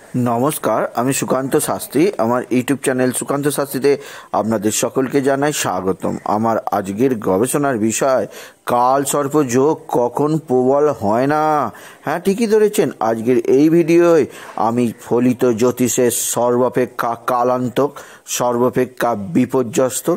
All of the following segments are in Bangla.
नमस्कार, আমি সুকান্ত শাস্ত্রী। আমার ইউটিউব চ্যানেল সুকান্ত শাস্ত্রীতে আপনাদের সকলকে জানাই স্বাগতম। আমার আজকের গবেষণার বিষয় কাল সর্প যোগ কখন প্রবল হয় না। হ্যাঁ, ঠিকই ধরেছেন। আজকের এই ভিডিওয় আমি ফলিত জ্যোতিষের সর্বাপেক্ষা কালান্তক, সর্বাপেক্ষা বিপর্যস্ত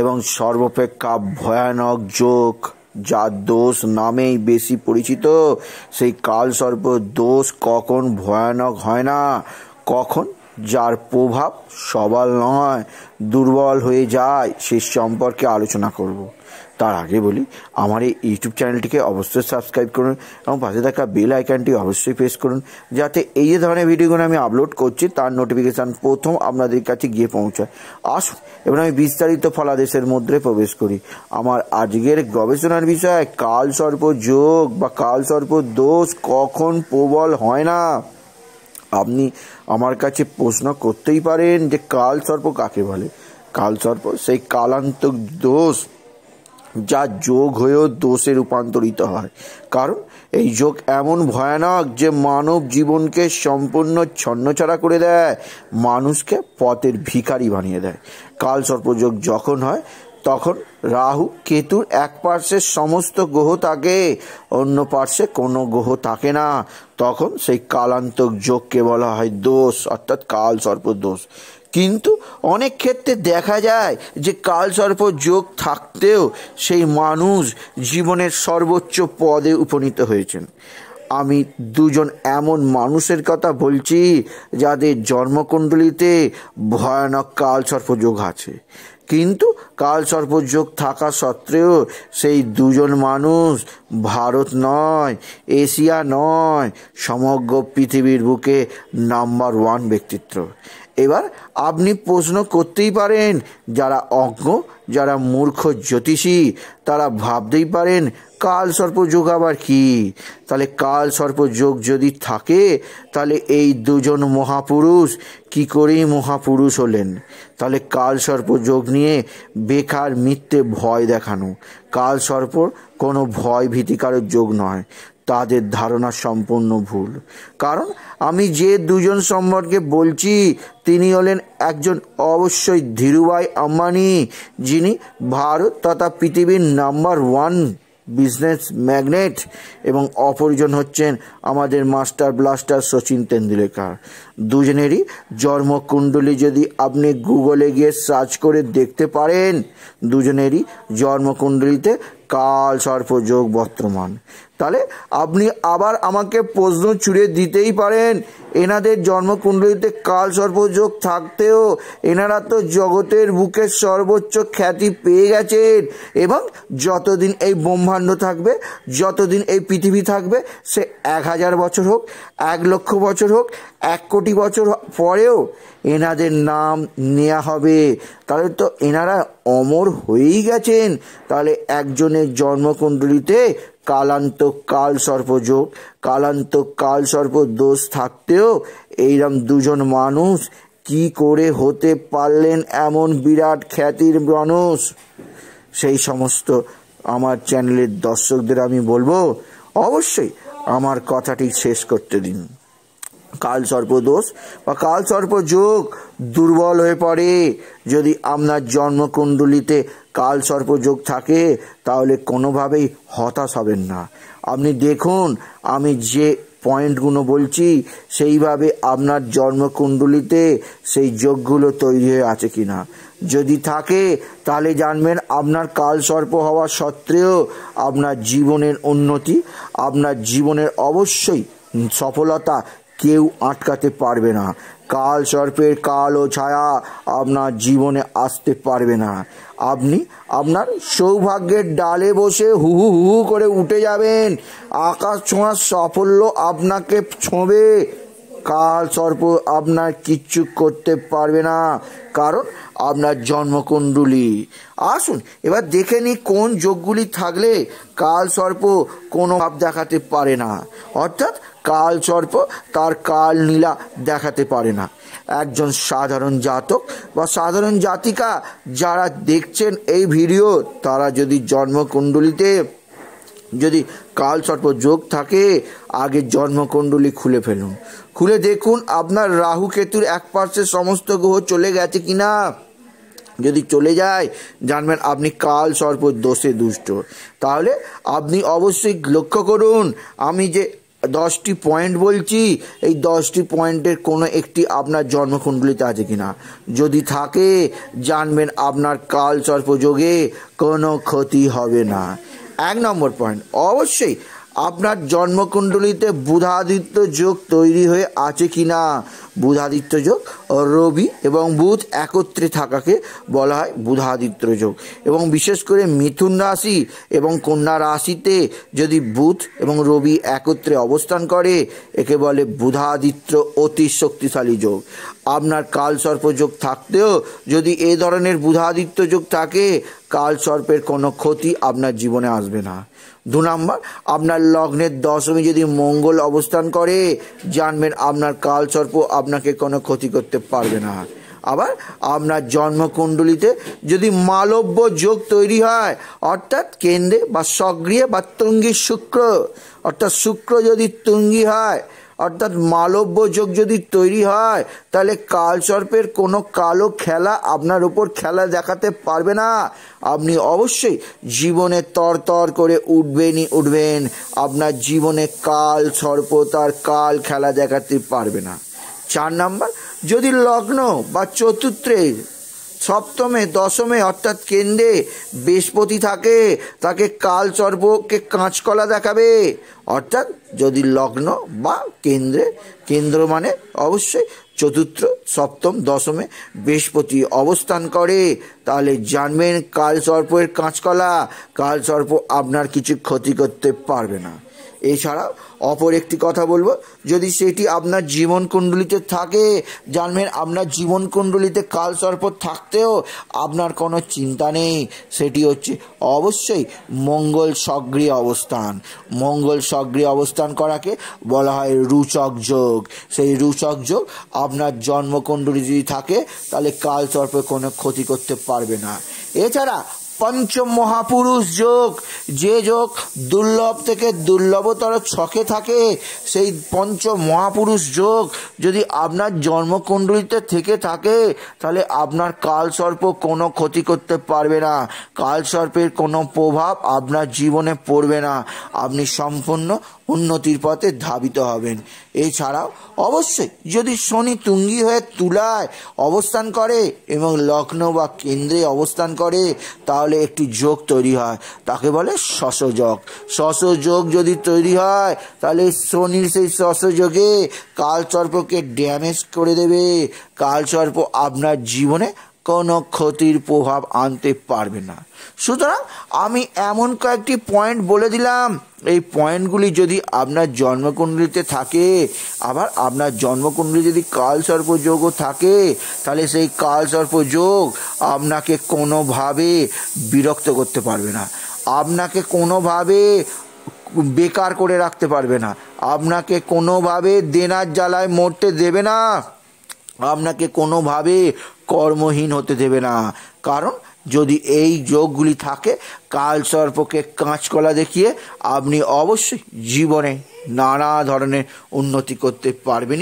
এবং সর্বাপেক্ষা ভয়ানক যোগ, যার দোষ নামেই বেশি পরিচিত, সেই কালসর্প দোষ কখন ভয়ানক হয় না, কখন যার প্রভাব সবল নয় দুর্বল হয়ে যায়, সে সম্পর্কে আলোচনা করব। তার আগে বলি, আমার এই ইউটিউব চ্যানেলটিকে অবশ্যই সাবস্ক্রাইব করুন এবং পাশে থাকা বেল আইকনটি অবশ্যই প্রেস করুন, যাতে এই যে ধরনের ভিডিওগুলো আমি আপলোড করছি তার নোটিফিকেশান প্রথম আপনাদের কাছে গিয়ে পৌঁছায়। আসুন এবার আমি বিস্তারিত ফলাদেশের মধ্যে প্রবেশ করি। আমার আজকের গবেষণার বিষয় কালসর্প যোগ বা কালসর্প দোষ কখন প্রবল হয় না। আপনি আমার কাছে প্রশ্ন করতেই পারেন যে কালসর্প কাকে বলে। কালসর্প সেই কালান্তক দোষ যা যোগ হয়েও দোষে রূপান্তরিত হয়, কারণ এই যোগ এমন ভয়ানক যে মানব জীবনকে সম্পূর্ণ ছন্নছাড়া করে দেয়, মানুষকে পথের ভিখারি বানিয়ে দেয়। কালসর্পযোগ যখন হয় তখন রাহু কেতুর এক পার্শ্বে সমস্ত গ্রহ থাকে, অন্য পার্শ্বে কোনো গ্রহ থাকে না। তখন সেই কালান্তক যোগকে বলা হয় দোষ, অর্থাৎ কালসর্প দোষ। কিন্তু অনেক ক্ষেত্রে দেখা যায় যে কালসর্প যোগ থাকতেও সেই মানুষ জীবনের সর্বোচ্চ পদে উপনীত হয়েছেন। আমি দুজন এমন মানুষের কথা বলছি যাদের জন্মকুণ্ডলিতে ভয়ানক কালসর্প যোগ আছে, কিন্তু কালসর্প যোগ থাকা সত্ত্বেও সেই দুজন মানুষ ভারত নয়, এশিয়া নয়, সমগ্র পৃথিবীর বুকে নাম্বার 1 ব্যক্তিত্ব। এবার আপনি প্রশ্ন করতেই পারেন, যারা অজ্ঞ, যারা মূর্খ জ্যোতিষী, তারা ভাবতেই পারেন কালসর্প যোগ আবার কি। তাহলে কালসর্প যোগ যদি থাকে তাহলে এই দুজন মহাপুরুষ কি করেই মহাপুরুষ হলেন। তাহলে কালসর্প যোগ নিয়ে বেকার মিথ্যে ভয় দেখানো। কালসর্প কোনো ভয় ভীতিকারক যোগ নয়, তাদের ধারণা সম্পূর্ণ ভুল। কারণ আমি যে দুজন সম্পর্কে বলছি তিনি হলেন একজন অবশ্যই ধীরুভাই আম্বানি, যিনি ভারত তথা পৃথিবীর নাম্বার 1 বিজনেস ম্যাগনেট, এবং অপরজন হচ্ছেন আমাদের মাস্টার ব্লাস্টার সচিন তেন্ডুলকর। দুজনেরই জন্মকুণ্ডলী যদি আপনি গুগলে গিয়ে সার্চ করে দেখতে পারেন, দুজনেরই জন্মকুণ্ডলিতে কালসর্প যোগ বর্তমান। তাহলে আপনি আবার আমাকে প্রশ্ন ছুড়ে দিতেই পারেন, এনাদের জন্মকুণ্ডলিতে কালসর্প যোগ থাকতেও এনারা তো জগতের বুকে সর্বোচ্চ খ্যাতি পেয়ে গেছেন, এবং যতদিন এই ব্রহ্মাণ্ড থাকবে, যতদিন এই পৃথিবী থাকবে, সে 1000 বছর হোক, 1,00,000 বছর হোক, 1 কোটি বছর পরেও এনাদের নাম নেওয়া হবে। তাহলে তো এনারা অমর হয়েই গেছেন। তাহলে একজনের জন্মকুণ্ডলিতে কালান্তক কালসর্প যোগ, কালান্তক কালসর্প দোষ থাকতেও এইরকম দুজন মানুষ কি করে হতে পারলেন এমন বিরাট খ্যাতির মানুষ, সেই সমস্ত আমার চ্যানেলের দর্শকদের আমি বলবো অবশ্যই আমার কথাটি শেষ করতে দিন। কালসর্প দোষ বা কালসর্প যোগ দুর্বল হয়ে পড়ে যদি আপনার জন্মকুণ্ডলিতে কালসর্প যোগ থাকে, তাহলে কোনোভাবেই হতাশ হবেন না। আপনি দেখুন আমি যে পয়েন্টগুলো বলছি সেইভাবে আপনার জন্মকুণ্ডলিতে সেই যোগগুলো তৈরি হয়ে আছে কিনা। যদি থাকে তাহলে জানবেন আপনার কালসর্প হওয়া সত্ত্বেও আপনার জীবনের উন্নতি, আপনার জীবনের অবশ্যই সফলতা কেউ আটকাতে পারবে না। কালসর্পের কালো ছায়া আপনার জীবনে আসতে পারবে না। আপনি আপনার সৌভাগ্যের ডালে বসে হু হু হু করে উঠে যাবেন, আকাশ ছোঁয়ার সাফল্য আপনাকে ছোঁবে। কালসর্প আপনার কিচ্ছু করতে পারবে না, কারণ আপনার জন্মকুণ্ডলী। আসুন এবার দেখে নিই কোন যোগগুলি থাকলে কালসর্প কোনো ভাব দেখাতে পারে না, অর্থাৎ কালসর্প তার কাল নীলা দেখাতে পারে না। একজন সাধারণ জাতক বা সাধারণ জাতিকা যারা দেখছেন এই ভিডিও, তারা যদি জন্মকুণ্ডলিতে যদি কালসর্প যোগ থাকে আগে জন্মকুণ্ডলী খুলে ফেলুন, খুলে দেখুন আপনার রাহু কেতুর এক পার্শ্বে সমস্ত গ্রহ চলে গেছে কিনা। যদি চলে যায় জানবেন আপনি কালসর্প দোষে দুষ্ট। তাহলে আপনি অবশ্যই লক্ষ্য করুন, আমি যে 10টি পয়েন্ট বলছি এই 10টি পয়েন্টের কোনো একটি আপনার জন্মকুণ্ডলিতে আছে কিনা। যদি থাকে জানবেন আপনার কালসর্প যোগে কোনো ক্ষতি হবে না। 1 নম্বর পয়েন্ট, অবশ্যই আপনার জন্মকুণ্ডলিতে বুধাদিত্য যোগ তৈরি হয়ে আছে কিনা। বুধাদিত্য যোগ, রবি এবং বুধ একত্রে থাকাকে বলা হয় বুধাদিত্য যোগ। এবং বিশেষ করে মিথুন রাশি এবং কন্যা রাশিতে যদি বুধ এবং রবি একত্রে অবস্থান করে একে বলে বুধাদিত্য অতি শক্তিশালী যোগ। আপনার কালসর্প যোগ থাকতেও যদি এ ধরনের বুধাদিত্য যোগ থাকে কালসর্পের কোনো ক্ষতি আপনার জীবনে আসবে না। 2 নম্বর, আপনার লগ্নের দশমী যদি মঙ্গল অবস্থান করে জানবেন আপনার কালসর্প আপনাকে কোনো ক্ষতি করতে পারবে না। আবার আপনার জন্মকুণ্ডলিতে যদি মালব্য যোগ তৈরি হয় অর্থাৎ কেন্দ্রে বা সক্রিয় বা তুঙ্গী শুক্র, অর্থাৎ শুক্র যদি তুঙ্গী হয় অর্থাৎ মালব্য যোগ যদি তৈরি হয় তাহলে কালসর্পের কোনো কালো খেলা আপনার উপর খেলা দেখাতে পারবে না। আপনি অবশ্যই জীবনে তরতর করে উঠবেন, আপনার জীবনে কালসর্প তার কাল খেলা দেখাতে পারবে না। 4 নম্বর, যদি লগ্ন বা চতুর্থে সপ্তমে দশমে অর্থাৎ কেন্দ্রে বৃহস্পতি থাকে তাকে কালসর্পকে কাঁচকলা দেখাবে। অর্থাৎ যদি লগ্ন বা কেন্দ্র মানে অবশ্যই চতুর্থ সপ্তম দশমে বৃহস্পতি অবস্থান করে তাহলে জানবেন কালসর্পের কাঁচকলা, কালসর্প আপনার কিছু ক্ষতি করতে পারবে না। এছাড়াও অপর একটি কথা বলবো, যদি সেটি আপনার জীবন কুণ্ডলিতে থাকে জানবেন আপনার জীবন কুণ্ডলিতে কালসর্প থাকতেও আপনার কোনো চিন্তা নেই। সেটি হচ্ছে অবশ্যই মঙ্গল সক্রিয় অবস্থান। মঙ্গল সক্রিয় অবস্থান করাকে বলা হয় রুচক যোগ। সেই রুচক যোগ আপনার জন্মকুণ্ডলী যদি থাকে তাহলে কালসর্প কোনো ক্ষতি করতে পারবে না। এছাড়া পঞ্চম মহাপুরুষ যোগ, যে যোগ দুর্লভ থেকে দুর্লভতর ছকে থাকে সেই পঞ্চম মহাপুরুষ যোগ যদি আপনার জন্মকুণ্ডলিতে থেকে থাকে তাহলে আপনার কালসর্প কোনো ক্ষতি করতে পারবে না। কালসর্পের কোনো প্রভাব আপনার জীবনে পড়বে না, আপনি সম্পূর্ণ উন্নতির পথে ধাবিত হবেন। এছাড়াও অবশ্যই যদি শনি তুঙ্গী হয়ে তুলায় অবস্থান করে এবং লগ্ন বা কেন্দ্রে অবস্থান করে তাহলে একটি যোগ তৈরি হয়, তাকে বলে শশযোগ। শশযোগ যদি তৈরি হয় তাহলে শনির সেই শশযোগে কালসর্পকে ড্যামেজ করে দেবে। কালসর্প আপনার জীবনে কোনো ক্ষতির প্রভাব আনতে পারবে না। সুতরাং আমি এমন কয়েকটি পয়েন্ট বলে দিলাম, এই পয়েন্টগুলি যদি আপনার জন্মকুণ্ডলিতে থাকে, আবার আপনার জন্মকুণ্ডলী যদি কালসর্প যোগও থাকে তাহলে সেই কালসর্প যোগ আপনাকে কোনোভাবে বিরক্ত করতে পারবে না, আপনাকে কোনোভাবে বেকার করে রাখতে পারবে না, আপনাকে কোনোভাবে দেনার জ্বালায় মরতে দেবে না, আপনাকে কোনোভাবে কর্মহীন হতে দেবে না। কারণ যদি এই যোগগুলি থাকে কালসর্পকে কাঁচকলা দেখিয়ে আপনি অবশ্যই জীবনে নানা ধরনের উন্নতি করতে পারবেন।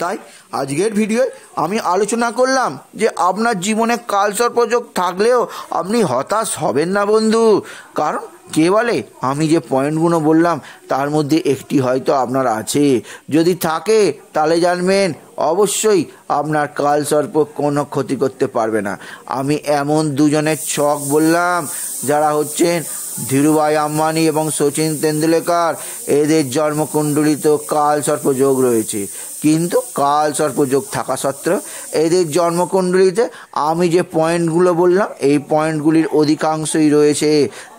তাই আজকের ভিডিওয় আমি আলোচনা করলাম যে আপনার জীবনে কালসর্প যোগ থাকলেও আপনি হতাশ হবেন না বন্ধু। কারণ কে বলে আমি যে পয়েন্টগুলো বললাম তার মধ্যে একটি হয়তো আপনার আছে, যদি থাকে তাহলে জানবেন অবশ্যই আপনার কালসর্প কোনো ক্ষতি করতে পারবে না। আমি এমন দুজনের ছক বললাম যারা হচ্ছেন ধীরুভাই আম্বানি এবং সচিন তেন্ডুলকর, এদের জন্মকুণ্ডলিতেও কালসর্প যোগ রয়েছে, কিন্তু কালসর্প যোগ থাকা সত্ত্বেও এদের জন্মকুণ্ডলিতে আমি যে পয়েন্টগুলো বললাম এই পয়েন্টগুলির অধিকাংশই রয়েছে।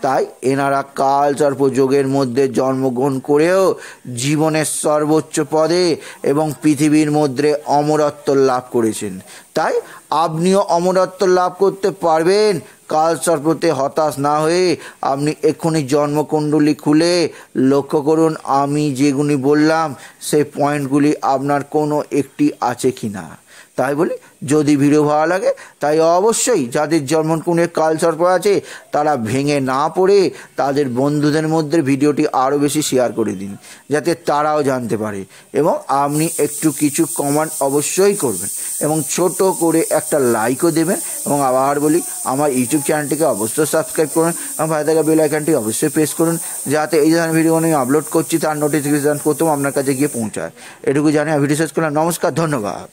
তাই এনারা কালসর্প যোগের মধ্যে জন্মগ্রহণ করেও জীবনের সর্বোচ্চ পদে এবং পৃথিবীর মধ্যে অমরত্ব লাভ করেছেন। তাই আপনিও অমরত্ব লাভ করতে পারবেন। কালসর্পতে হতাশ না হয়ে আপনি এক্ষুনি জন্মকুণ্ডলী খুলে লক্ষ্য করুন আমি যেগুলি বললাম সেই পয়েন্টগুলি আপনার কোনো একটি আছে কি না। তাই বলি যদি ভিডিও ভালো লাগে তাই অবশ্যই যাদের জন্মকুণ্ডে কালসর্প আছে তারা ভেঙে না পড়ে তাদের বন্ধুদের মধ্যে ভিডিওটি আরও বেশি শেয়ার করে দিন, যাতে তারাও জানতে পারে। এবং আপনি একটু কিছু কমেন্ট অবশ্যই করবেন এবং ছোট করে একটা লাইকও দেবেন। এবং আবার বলি আমার ইউটিউব চ্যানেলটিকে অবশ্যই সাবস্ক্রাইব করুন এবং ভাই থাকা বেল আইকনটি অবশ্যই প্রেস করুন, যাতে এই ধরনের ভিডিও আমি আপলোড করছি তার নোটিফিকেশান প্রথম আপনার কাছে গিয়ে পৌঁছায়। এটুকু জানি ভিডিও শেষ করলাম। নমস্কার, ধন্যবাদ।